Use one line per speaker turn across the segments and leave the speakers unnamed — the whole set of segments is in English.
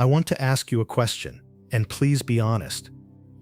I want to ask you a question, and please be honest.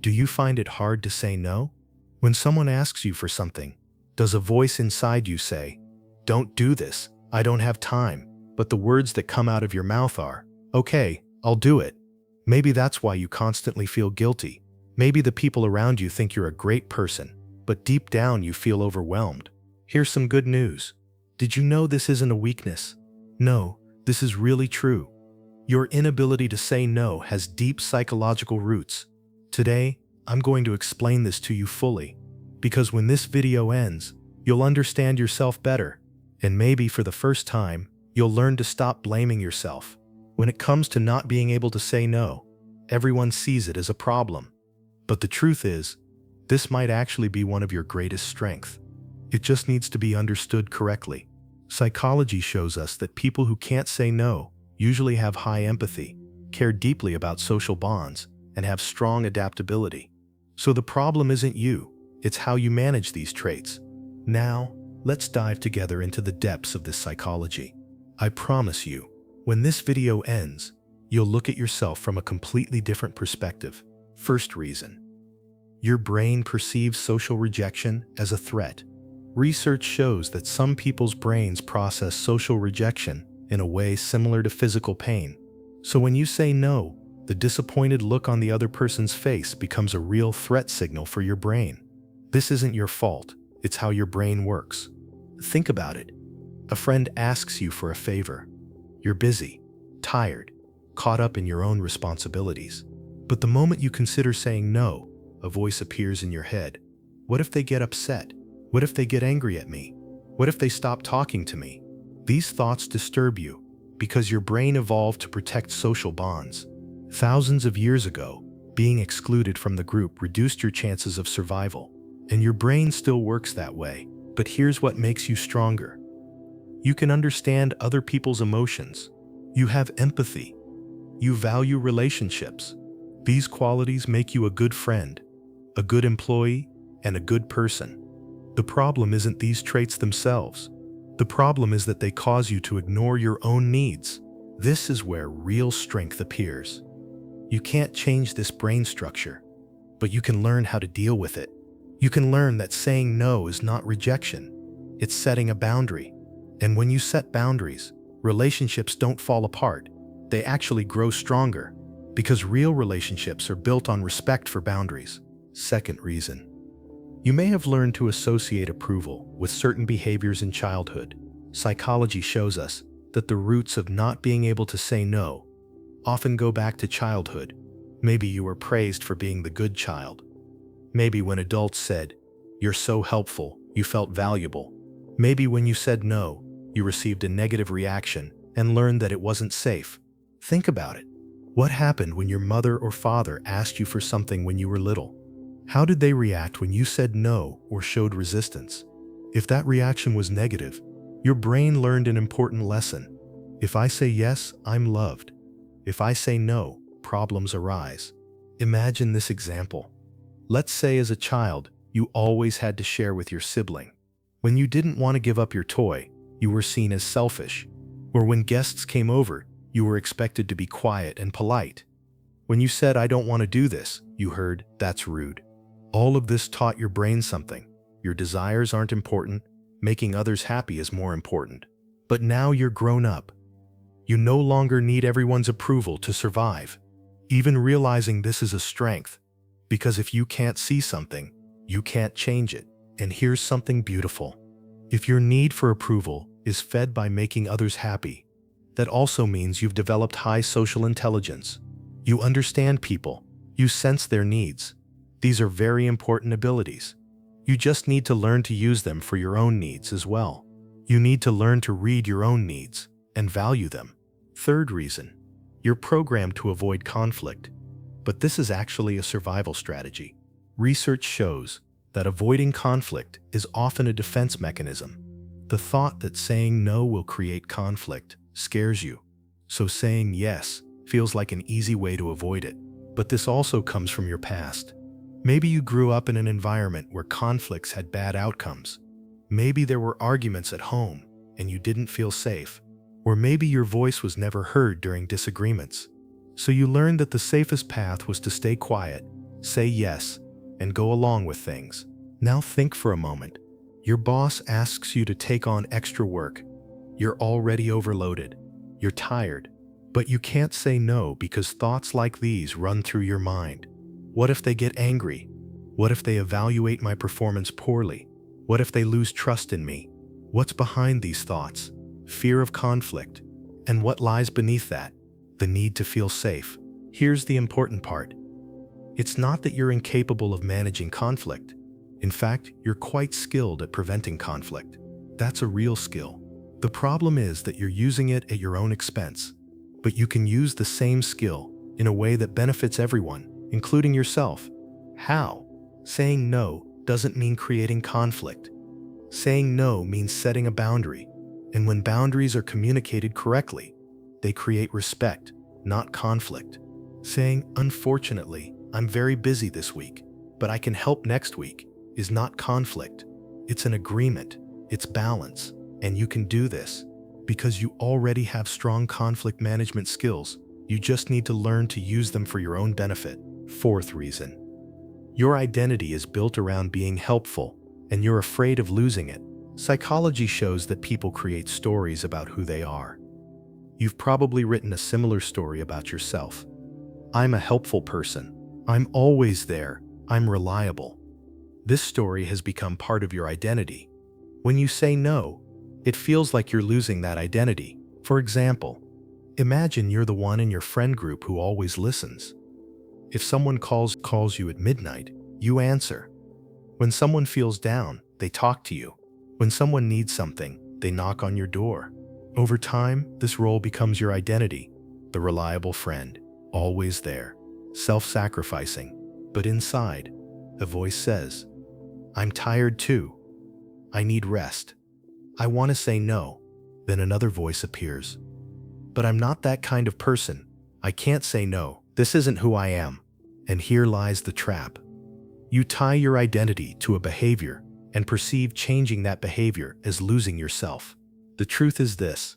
Do you find it hard to say no? When someone asks you for something, does a voice inside you say, "Don't do this, I don't have time," but the words that come out of your mouth are, "Okay, I'll do it"? Maybe that's why you constantly feel guilty. Maybe the people around you think you're a great person, but deep down you feel overwhelmed. Here's some good news. Did you know this isn't a weakness? No, this is really true. Your inability to say no has deep psychological roots. Today, I'm going to explain this to you fully, because when this video ends, you'll understand yourself better, and maybe for the first time, you'll learn to stop blaming yourself. When it comes to not being able to say no, everyone sees it as a problem. But the truth is, this might actually be one of your greatest strengths. It just needs to be understood correctly. Psychology shows us that people who can't say no usually have high empathy, care deeply about social bonds, and have strong adaptability. So the problem isn't you, it's how you manage these traits. Now, let's dive together into the depths of this psychology. I promise you, when this video ends, you'll look at yourself from a completely different perspective. First reason. Your brain perceives social rejection as a threat. Research shows that some people's brains process social rejection in a way similar to physical pain. So when you say no, the disappointed look on the other person's face becomes a real threat signal for your brain. This isn't your fault, it's how your brain works. Think about it. A friend asks you for a favor. You're busy, tired, caught up in your own responsibilities. But the moment you consider saying no, a voice appears in your head. What if they get upset? What if they get angry at me? What if they stop talking to me? These thoughts disturb you because your brain evolved to protect social bonds. Thousands of years ago, being excluded from the group reduced your chances of survival. And your brain still works that way. But here's what makes you stronger. You can understand other people's emotions. You have empathy. You value relationships. These qualities make you a good friend, a good employee, and a good person. The problem isn't these traits themselves. The problem is that they cause you to ignore your own needs. This is where real strength appears. You can't change this brain structure, but you can learn how to deal with it. You can learn that saying no is not rejection. It's setting a boundary. And when you set boundaries, relationships don't fall apart. They actually grow stronger, because real relationships are built on respect for boundaries. Second reason. You may have learned to associate approval with certain behaviors in childhood. Psychology shows us that the roots of not being able to say no often go back to childhood. Maybe you were praised for being the good child. Maybe when adults said, "You're so helpful," you felt valuable. Maybe when you said no, you received a negative reaction and learned that it wasn't safe. Think about it. What happened when your mother or father asked you for something when you were little? How did they react when you said no or showed resistance? If that reaction was negative, your brain learned an important lesson. If I say yes, I'm loved. If I say no, problems arise. Imagine this example. Let's say as a child, you always had to share with your sibling. When you didn't want to give up your toy, you were seen as selfish. Or when guests came over, you were expected to be quiet and polite. When you said, "I don't want to do this," you heard, "That's rude." All of this taught your brain something. Your desires aren't important. Making others happy is more important. But now you're grown up. You no longer need everyone's approval to survive. Even realizing this is a strength, because if you can't see something, you can't change it. And here's something beautiful. If your need for approval is fed by making others happy, that also means you've developed high social intelligence. You understand people. You sense their needs. These are very important abilities. You just need to learn to use them for your own needs as well. You need to learn to read your own needs and value them. Third reason. You're programmed to avoid conflict, but this is actually a survival strategy. Research shows that avoiding conflict is often a defense mechanism. The thought that saying no will create conflict scares you, so saying yes feels like an easy way to avoid it. But this also comes from your past. Maybe you grew up in an environment where conflicts had bad outcomes. Maybe there were arguments at home and you didn't feel safe. Or maybe your voice was never heard during disagreements. So you learned that the safest path was to stay quiet, say yes, and go along with things. Now think for a moment. Your boss asks you to take on extra work. You're already overloaded. You're tired. But you can't say no because thoughts like these run through your mind. What if they get angry? What if they evaluate my performance poorly? What if they lose trust in me? What's behind these thoughts? Fear of conflict. And what lies beneath that? The need to feel safe. Here's the important part. It's not that you're incapable of managing conflict. In fact, you're quite skilled at preventing conflict. That's a real skill. The problem is that you're using it at your own expense. But you can use the same skill in a way that benefits everyone, including yourself. How? Saying no doesn't mean creating conflict. Saying no means setting a boundary. And when boundaries are communicated correctly, they create respect, not conflict. Saying, "Unfortunately, I'm very busy this week, but I can help next week," is not conflict. It's an agreement. It's balance. And you can do this because you already have strong conflict management skills. You just need to learn to use them for your own benefit. Fourth reason. Your identity is built around being helpful, and you're afraid of losing it. Psychology shows that people create stories about who they are. You've probably written a similar story about yourself. I'm a helpful person. I'm always there. I'm reliable. This story has become part of your identity. When you say no, it feels like you're losing that identity. For example, imagine you're the one in your friend group who always listens. If someone calls you at midnight, you answer. When someone feels down, they talk to you. When someone needs something, they knock on your door. Over time, this role becomes your identity. The reliable friend, always there, self-sacrificing. But inside, a voice says, "I'm tired too. I need rest. I want to say no." Then another voice appears. "But I'm not that kind of person. I can't say no. This isn't who I am." And here lies the trap. You tie your identity to a behavior and perceive changing that behavior as losing yourself. The truth is this.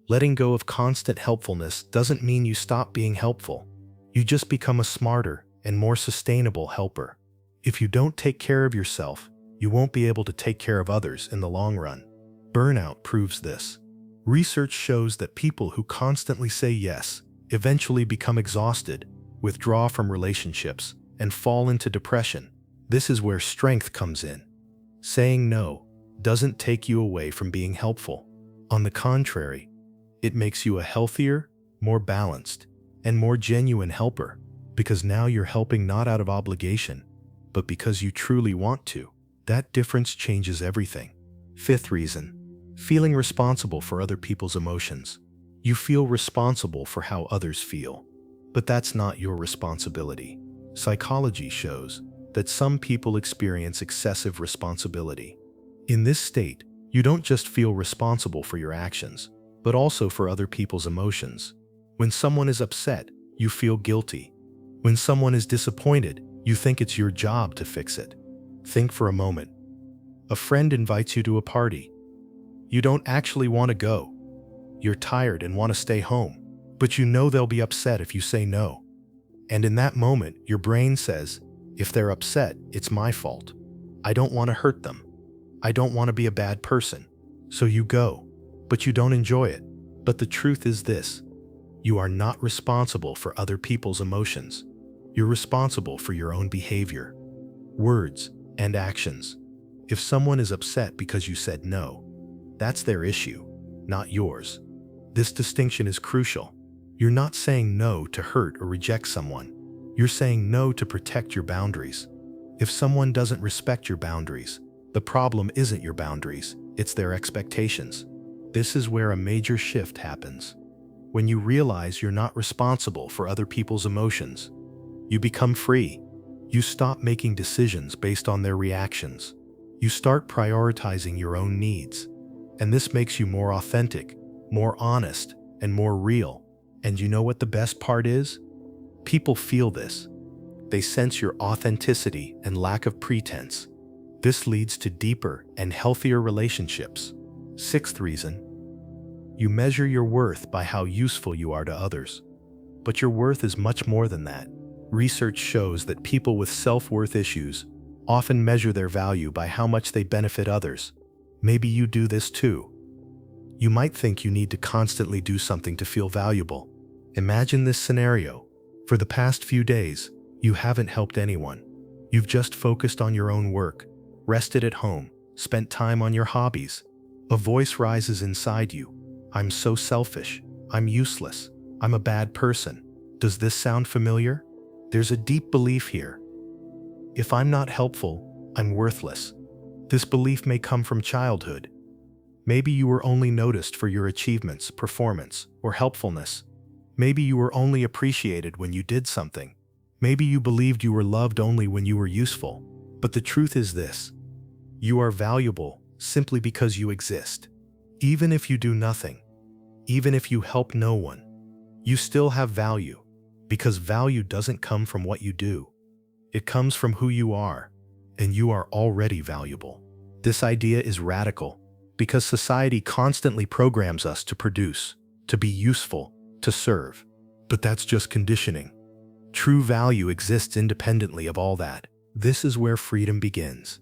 Letting go of constant helpfulness doesn't mean you stop being helpful. You just become a smarter and more sustainable helper. If you don't take care of yourself, you won't be able to take care of others in the long run. Burnout proves this. Research shows that people who constantly say yes eventually become exhausted, withdraw from relationships, and fall into depression. This is where strength comes in. Saying no doesn't take you away from being helpful. On the contrary, it makes you a healthier, more balanced, and more genuine helper, because now you're helping not out of obligation, but because you truly want to. That difference changes everything. Fifth reason, feeling responsible for other people's emotions. You feel responsible for how others feel, but that's not your responsibility. Psychology shows that some people experience excessive responsibility. In this state, you don't just feel responsible for your actions, but also for other people's emotions. When someone is upset, you feel guilty. When someone is disappointed, you think it's your job to fix it. Think for a moment. A friend invites you to a party. You don't actually want to go. You're tired and want to stay home, but you know they'll be upset if you say no. And in that moment, your brain says, if they're upset, it's my fault. I don't want to hurt them. I don't want to be a bad person. So you go, but you don't enjoy it. But the truth is this. You are not responsible for other people's emotions. You're responsible for your own behavior, words, and actions. If someone is upset because you said no, that's their issue, not yours. This distinction is crucial. You're not saying no to hurt or reject someone. You're saying no to protect your boundaries. If someone doesn't respect your boundaries, the problem isn't your boundaries, it's their expectations. This is where a major shift happens. When you realize you're not responsible for other people's emotions, you become free. You stop making decisions based on their reactions. You start prioritizing your own needs. And this makes you more authentic, more honest, and more real. And you know what the best part is? People feel this. They sense your authenticity and lack of pretense. This leads to deeper and healthier relationships. Sixth reason, you measure your worth by how useful you are to others. But your worth is much more than that. Research shows that people with self-worth issues often measure their value by how much they benefit others. Maybe you do this too. You might think you need to constantly do something to feel valuable. Imagine this scenario. For the past few days, you haven't helped anyone. You've just focused on your own work, rested at home, spent time on your hobbies. A voice rises inside you. I'm so selfish. I'm useless. I'm a bad person. Does this sound familiar? There's a deep belief here. If I'm not helpful, I'm worthless. This belief may come from childhood. Maybe you were only noticed for your achievements, performance, or helpfulness. Maybe you were only appreciated when you did something. Maybe you believed you were loved only when you were useful. But the truth is this: you are valuable simply because you exist. Even if you do nothing, even if you help no one, you still have value, because value doesn't come from what you do. It comes from who you are, and you are already valuable. This idea is radical because society constantly programs us to produce, to be useful, to serve. But that's just conditioning. True value exists independently of all that. This is where freedom begins.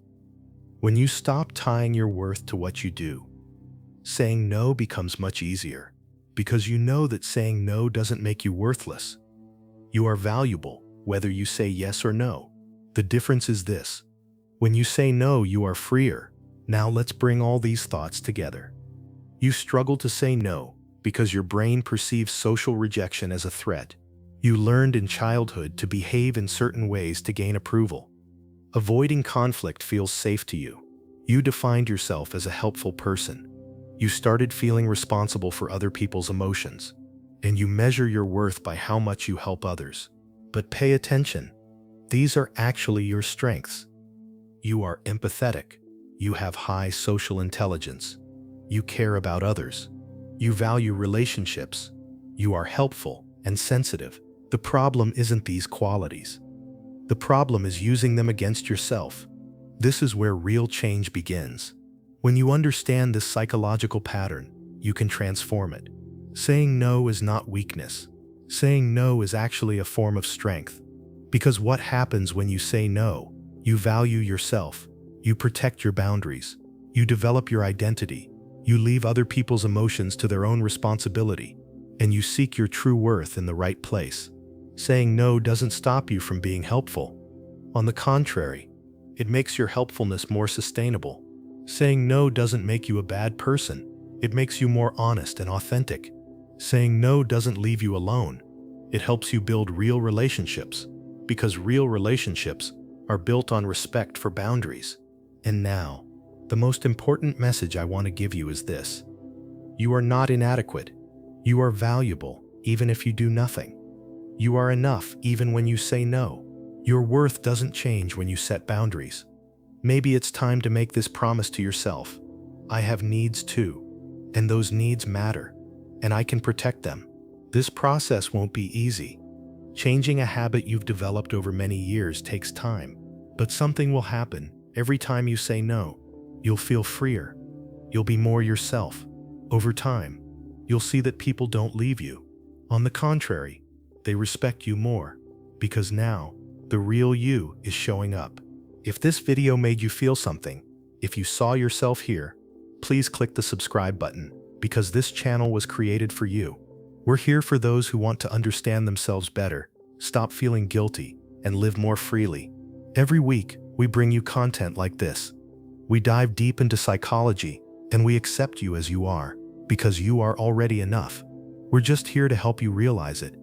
When you stop tying your worth to what you do, saying no becomes much easier, because you know that saying no doesn't make you worthless. You are valuable, whether you say yes or no. The difference is this: when you say no, you are freer. Now let's bring all these thoughts together. You struggle to say no because your brain perceives social rejection as a threat. You learned in childhood to behave in certain ways to gain approval. Avoiding conflict feels safe to you. You defined yourself as a helpful person. You started feeling responsible for other people's emotions, and you measure your worth by how much you help others. But pay attention. These are actually your strengths. You are empathetic. You have high social intelligence. You care about others. You value relationships. You are helpful and sensitive. The problem isn't these qualities. The problem is using them against yourself. This is where real change begins. When you understand this psychological pattern, you can transform it. Saying no is not weakness. Saying no is actually a form of strength. Because what happens when you say no? You value yourself. You protect your boundaries. You develop your identity. You leave other people's emotions to their own responsibility. And you seek your true worth in the right place. Saying no doesn't stop you from being helpful. On the contrary, it makes your helpfulness more sustainable. Saying no doesn't make you a bad person. It makes you more honest and authentic. Saying no doesn't leave you alone. It helps you build real relationships, because real relationships are built on respect for boundaries. And now, the most important message I want to give you is this: you are not inadequate. You are valuable, even if you do nothing. You are enough, even when you say no. Your worth doesn't change when you set boundaries. Maybe it's time to make this promise to yourself: I have needs too, and those needs matter, and I can protect them. This process won't be easy. Changing a habit you've developed over many years takes time, but something will happen. Every time you say no, you'll feel freer. You'll be more yourself. Over time, you'll see that people don't leave you. On the contrary, they respect you more, because now the real you is showing up. If this video made you feel something, if you saw yourself here, please click the subscribe button, because this channel was created for you. We're here for those who want to understand themselves better, stop feeling guilty, and live more freely. Every week, we bring you content like this. We dive deep into psychology, and we accept you as you are, because you are already enough. We're just here to help you realize it.